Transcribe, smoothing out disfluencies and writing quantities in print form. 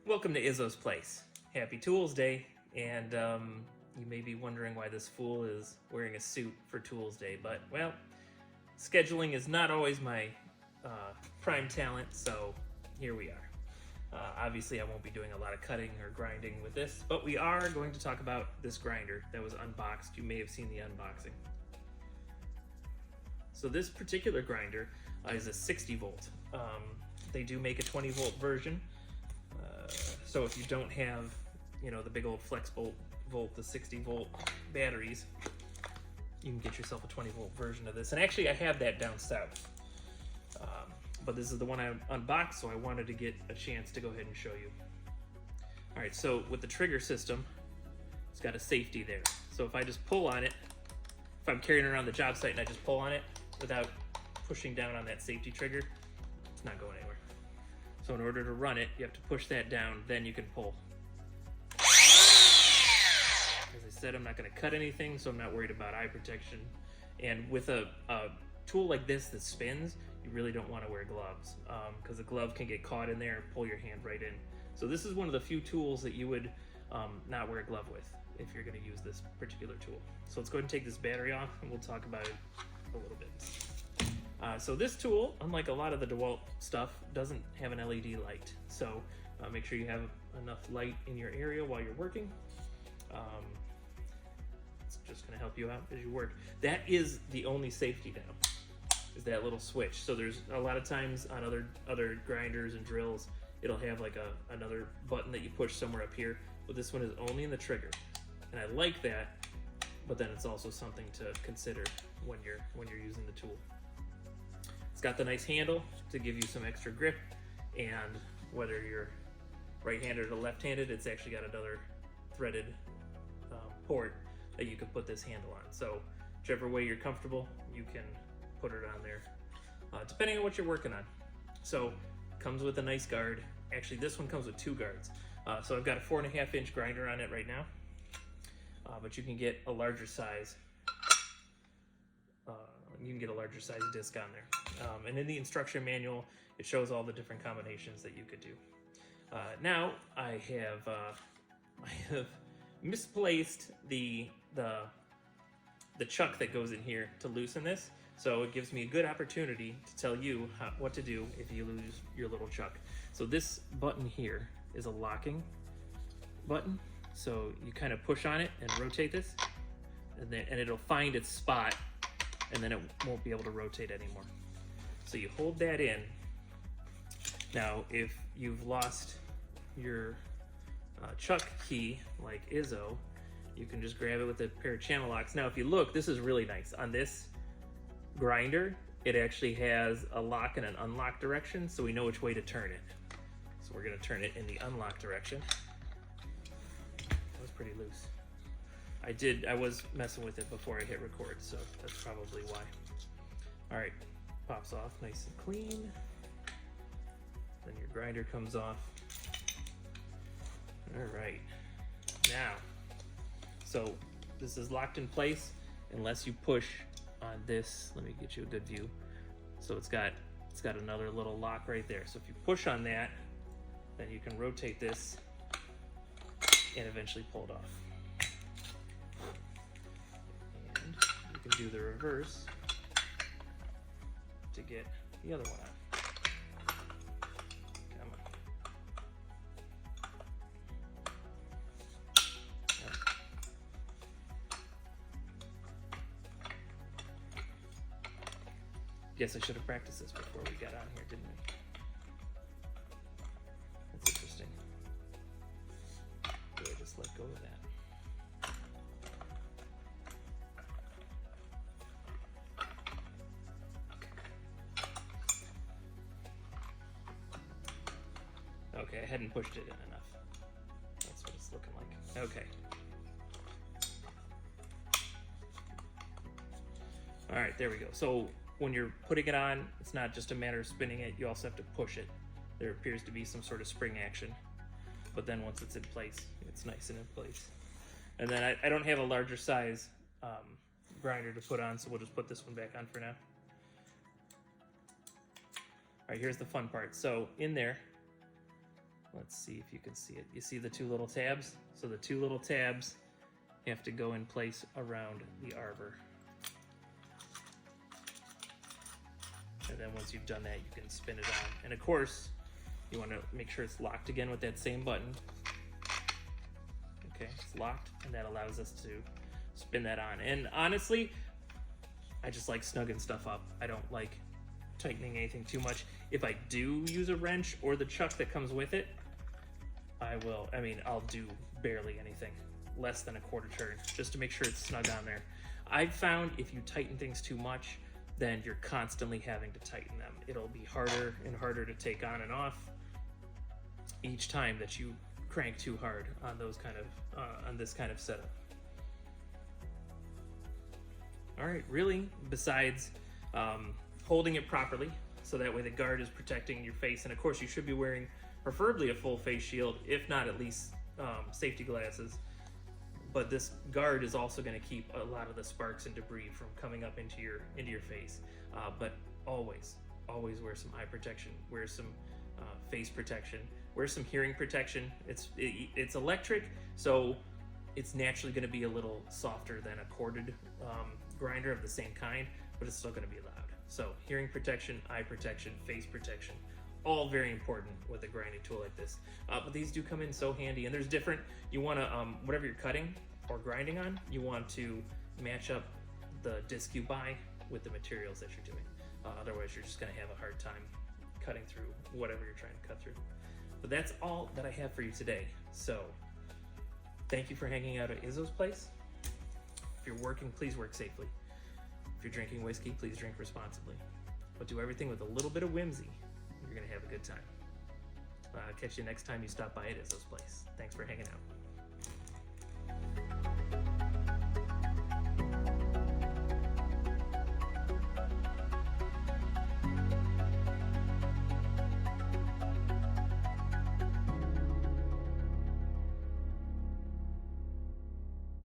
Welcome to Izzo's place. Happy Toolsday, and you may be wondering why this fool is wearing a suit for Toolsday, but well, scheduling is not always my prime talent, so here we are. Obviously, I won't be doing a lot of cutting or grinding with this, but we are going to talk about this grinder that was unboxed. You may have seen the unboxing. So this particular grinder is a 60 volt. They do make a 20 volt version. So if you don't have, the big old FlexVolt, the 60 volt batteries, you can get yourself a 20 volt version of this. And actually I have that down south. But this is the one I unboxed, so I wanted to get a chance to go ahead and show you. All right, so with the trigger system, it's got a safety there. So if I just pull on it, if I'm carrying it around the job site and I just pull on it without pushing down on that safety trigger, it's not going anywhere. So in order to run it, you have to push that down, then you can pull. As I said, I'm not gonna cut anything, so I'm not worried about eye protection. And with a tool like this that spins, you really don't wanna wear gloves because the glove can get caught in there and pull your hand right in. So this is one of the few tools that you would not wear a glove with if you're gonna use this particular tool. So let's go ahead and take this battery off and we'll talk about it a little bit. So this tool, unlike a lot of the DeWalt stuff, doesn't have an LED light. So make sure you have enough light in your area while you're working. It's just gonna help you out as you work. That is the only safety now, is that little switch. So there's a lot of times on other grinders and drills, it'll have like another button that you push somewhere up here, but this one is only in the trigger. And I like that, but then it's also something to consider when you're using the tool. It's got the nice handle to give you some extra grip, and whether you're right-handed or left-handed, it's actually got another threaded port that you can put this handle on. So whichever way you're comfortable, you can put it on there, depending on what you're working on. So it comes with a nice guard. Actually, this one comes with two guards. So I've got a 4.5 inch grinder on it right now, but you can get a larger size. You can get a larger size disc on there. And in the instruction manual, it shows all the different combinations that you could do. Now I have misplaced the chuck that goes in here to loosen this. So it gives me a good opportunity to tell you what to do if you lose your little chuck. So this button here is a locking button. So you kind of push on it and rotate this, and it'll find its spot, and then it won't be able to rotate anymore. So you hold that in. Now, if you've lost your chuck key, like Izzo, you can just grab it with a pair of channel locks. Now, if you look, this is really nice. On this grinder, it actually has a lock and an unlock direction, so we know which way to turn it. So we're gonna turn it in the unlock direction. That was pretty loose. I was messing with it before I hit record, so that's probably why. All right, pops off nice and clean. Then your grinder comes off. All right, now, so this is locked in place unless you push on this. Let me get you a good view. So it's got another little lock right there. So if you push on that, then you can rotate this and eventually pull it off. You can do the reverse to get the other one out. Come on. Guess I should have practiced this before we got on here, didn't we? That's interesting. Do I just let go of that? Okay, I hadn't pushed it in enough. That's what it's looking like. Okay. All right, there we go. So when you're putting it on, it's not just a matter of spinning it, you also have to push it. There appears to be some sort of spring action. But then once it's in place, it's nice and in place. And then I don't have a larger size grinder to put on, so we'll just put this one back on for now. All right, here's the fun part. So in there, Let's see if you can see it. You see the two little tabs? So the two little tabs have to go in place around the arbor. And then once you've done that, you can spin it on. And of course, you want to make sure it's locked again with that same button. Okay, it's locked, and that allows us to spin that on. And honestly, I just like snugging stuff up. I don't like tightening anything too much. If I do use a wrench or the chuck that comes with it, I'll do barely anything, less than a quarter turn, just to make sure it's snug on there. I've found if you tighten things too much, then you're constantly having to tighten them. It'll be harder and harder to take on and off each time that you crank too hard on those kind of on this kind of setup. All right, really, besides holding it properly, so that way the guard is protecting your face, and of course you should be wearing preferably a full face shield, if not at least safety glasses. But this guard is also going to keep a lot of the sparks and debris from coming up into your face. But always wear some eye protection, wear some face protection, wear some hearing protection. It's electric, so it's naturally going to be a little softer than a corded grinder of the same kind, but it's still going to be loud. So hearing protection, eye protection, face protection, all very important with a grinding tool like this. But these do come in so handy, and there's different, you want to, whatever you're cutting or grinding on, you want to match up the disc you buy with the materials that you're doing. Otherwise you're just going to have a hard time cutting through whatever you're trying to cut through. But that's all that I have for you today. So thank you for hanging out at Izzo's place. If you're working, please work safely. If you're drinking whiskey, please drink responsibly. But do everything with a little bit of whimsy. You're gonna have a good time. Catch you next time you stop by at Izzo's place. Thanks for hanging out.